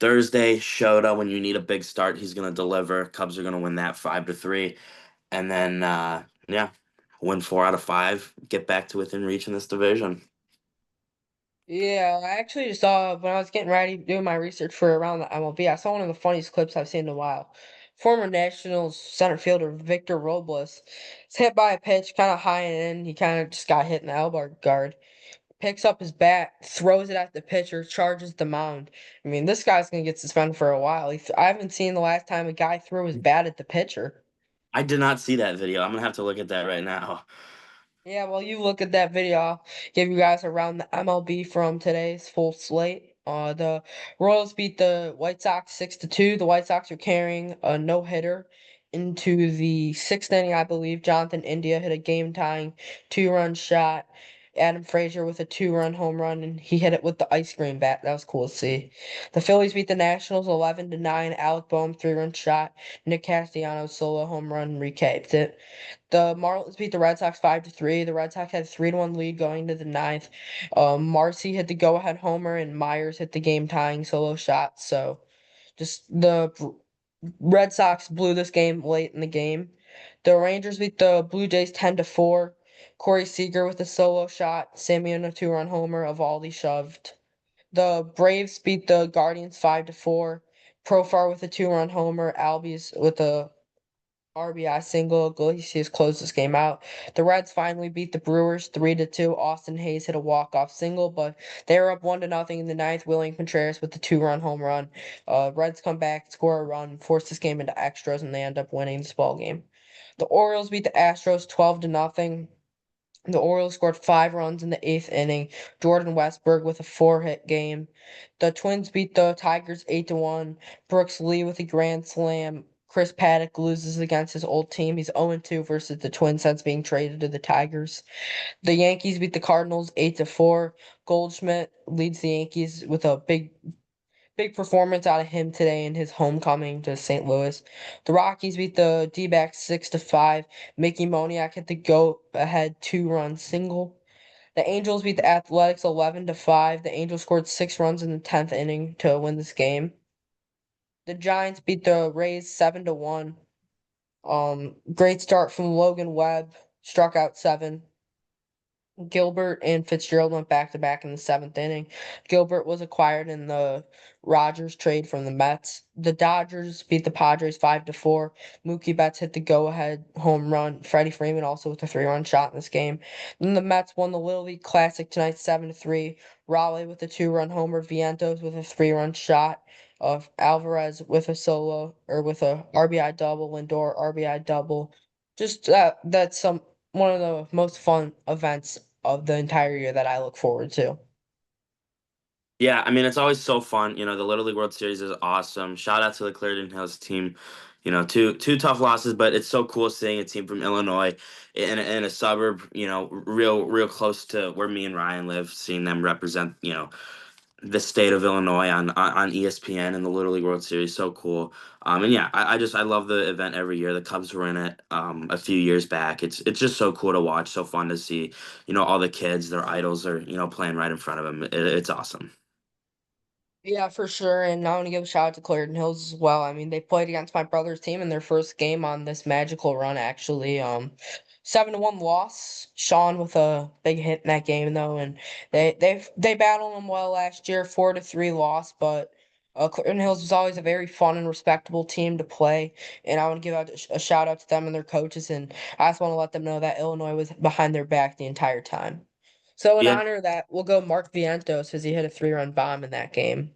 Thursday, Shota, when you need a big start, he's going to deliver. Cubs are going to win that 5-3. And then, yeah, win 4 out of 5, get back to within reach in this division. Yeah, I actually just saw when I was getting ready doing my research for around the MLB, I saw one of the funniest clips I've seen in a while. Former Nationals center fielder Victor Robles is hit by a pitch kind of high and in. He kind of just got hit in the elbow guard. Picks up his bat, throws it at the pitcher, charges the mound. I mean, this guy's gonna get suspended for a while. I haven't seen the last time a guy threw his bat at the pitcher. I did not see that video. I'm gonna have to look at that right now. Yeah, well, you look at that video. I'll give you guys around the MLB from today's full slate. The Royals beat the White Sox 6-2. The White Sox are carrying a no hitter into the sixth inning, I believe. Jonathan India hit a game tying 2-run shot. Adam Frazier with a 2-run home run, and he hit it with the ice cream bat. That was cool to see. The Phillies beat the Nationals 11-9. Alec Boehm 3-run shot. Nick Castellanos solo home run recapped it. The Marlins beat the Red Sox 5-3. The Red Sox had a 3-1 lead going to the ninth. Marcy hit the go-ahead homer, and Myers hit the game-tying solo shot. So, just the Red Sox blew this game late in the game. The Rangers beat the Blue Jays 10-4. Corey Seager with a solo shot. Simeon a 2-run homer. Evaldi shoved. The Braves beat the Guardians 5-4. Profar with a 2-run homer. Albies with a RBI single. Iglesias closed this game out. The Reds finally beat the Brewers 3-2. Austin Hayes hit a walk-off single, but they were up 1-0 in the ninth. William Contreras with the 2-run home run. Reds come back, score a run, force this game into extras, and they end up winning this ball game. The Orioles beat the Astros 12-0. The Orioles scored 5 runs in the eighth inning. Jordan Westburg with a 4-hit game. The Twins beat the Tigers 8-1. Brooks Lee with a grand slam. Chris Paddock loses against his old team. He's 0-2 versus the Twins since being traded to the Tigers. The Yankees beat the Cardinals 8-4. Goldschmidt leads the Yankees with a big performance out of him today in his homecoming to St. Louis. The Rockies beat the D-backs 6-5. Mickey Moniak hit the go ahead 2-run single. The Angels beat the Athletics 11-5. The Angels scored 6 runs in the 10th inning to win this game. The Giants beat the Rays 7-1. Great start from Logan Webb, struck out 7. Gilbert and Fitzgerald went back to back in the seventh inning. Gilbert was acquired in the Rogers trade from the Mets. The Dodgers beat the Padres 5-4. Mookie Betts hit the go-ahead home run. Freddie Freeman also with a 3-run shot in this game. Then the Mets won the Little League Classic tonight 7-3. Raleigh with a 2-run homer. Vientos with a 3-run shot. Of Alvarez with a solo or with a RBI double. Lindor RBI double. Just that's some one of the most fun events of the entire year that I look forward to. Yeah, I mean it's always so fun. The Little League World Series is awesome. Shout out to the Clarendon Hills team. Two tough losses, but it's so cool seeing a team from Illinois in a suburb. Real close to where me and Ryan live. Seeing them represent the state of Illinois on ESPN and the Little League World Series. So cool. And yeah, I love the event every year. The Cubs were in it a few years back. It's just so cool to watch. So fun to see. All the kids, their idols are playing right in front of them. It's awesome. Yeah, for sure. And I want to give a shout out to Clarendon Hills as well. I mean, they played against my brother's team in their first game on this magical run, actually. 7-1 loss. Sean with a big hit in that game though, and they battled them well last year. 4-3 loss, but Clinton Hills was always a very fun and respectable team to play, and I want to give out a shout out to them and their coaches, and I just want to let them know that Illinois was behind their back the entire time. So in Yeah. honor of that, we'll go Mark Vientos as he hit a 3-run bomb in that game.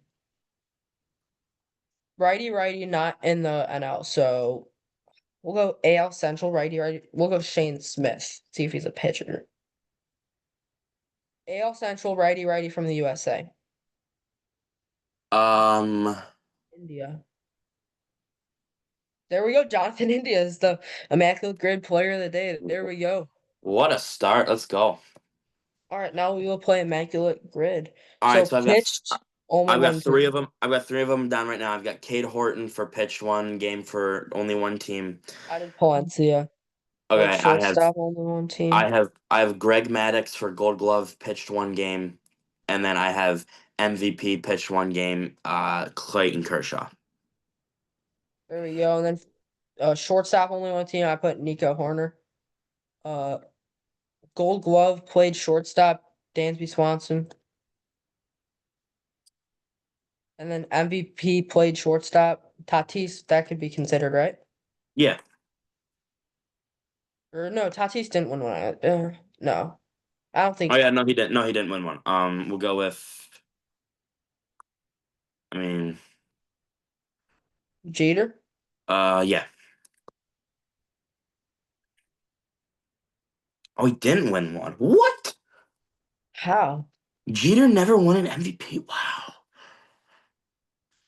Righty, not in the NL, so we'll go AL Central righty. We'll go Shane Smith. See if he's a pitcher. AL Central righty from the USA. Um, India. There we go. Jonathan India is the Immaculate Grid Player of the Day. There we go. what a start. Let's go. All right, now we will play Immaculate Grid. All right, So so pitched only I've got one three of team. them. I've got three of them down right now. I've got Cade Horton for pitch one game for only one team. I did Palencia. Played Okay, shortstop only one team. I have Greg Maddux for Gold Glove pitched one game, and then I have MVP pitched one game. Clayton Kershaw. There we go. And then shortstop only one team. I put Nico Horner. Uh, Gold Glove played shortstop. Dansby Swanson. And then MVP played shortstop. Tatis, that could be considered, right? Yeah. Or no, Tatis didn't win one. No, I don't Oh think yeah, no, he didn't. No, he didn't win one. We'll go with. I mean, Jeter. yeah. Oh, he didn't win one. What? How? Jeter never won an MVP. Wow.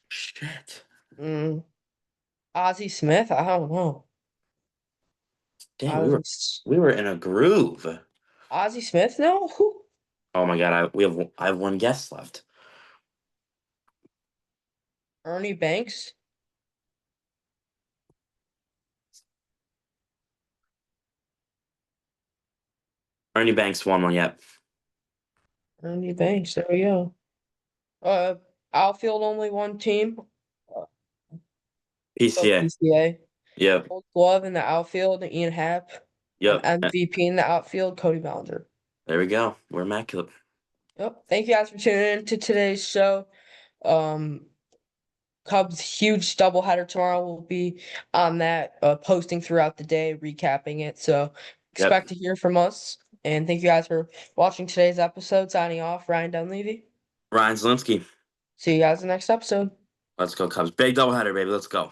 Shit. Mm, Ozzie Smith. I don't know. Damn, Ozzie, we were in a groove. Ozzie Smith. No. Who? Oh my god, I have one guess left. Ernie Banks. Ernie Banks won one yet. Ernie Banks. There we go. Uh, Outfield only one team. Uh, go PCA. PCA. Yep. Gold Glove in the outfield. Ian Happ. And Yep. MVP in the outfield. Cody Bellinger. There we go. We're immaculate. Yep. Thank you guys for tuning in to today's show. Um, Cubs huge doubleheader tomorrow. Will be on that, posting throughout the day, recapping it. So Yep. expect to hear from us. And thank you guys for watching today's episode. Signing off, Ryan Dunleavy. Ryan Zelinsky. See you guys in the next episode. Let's go Cubs. Big doubleheader, baby. Let's go.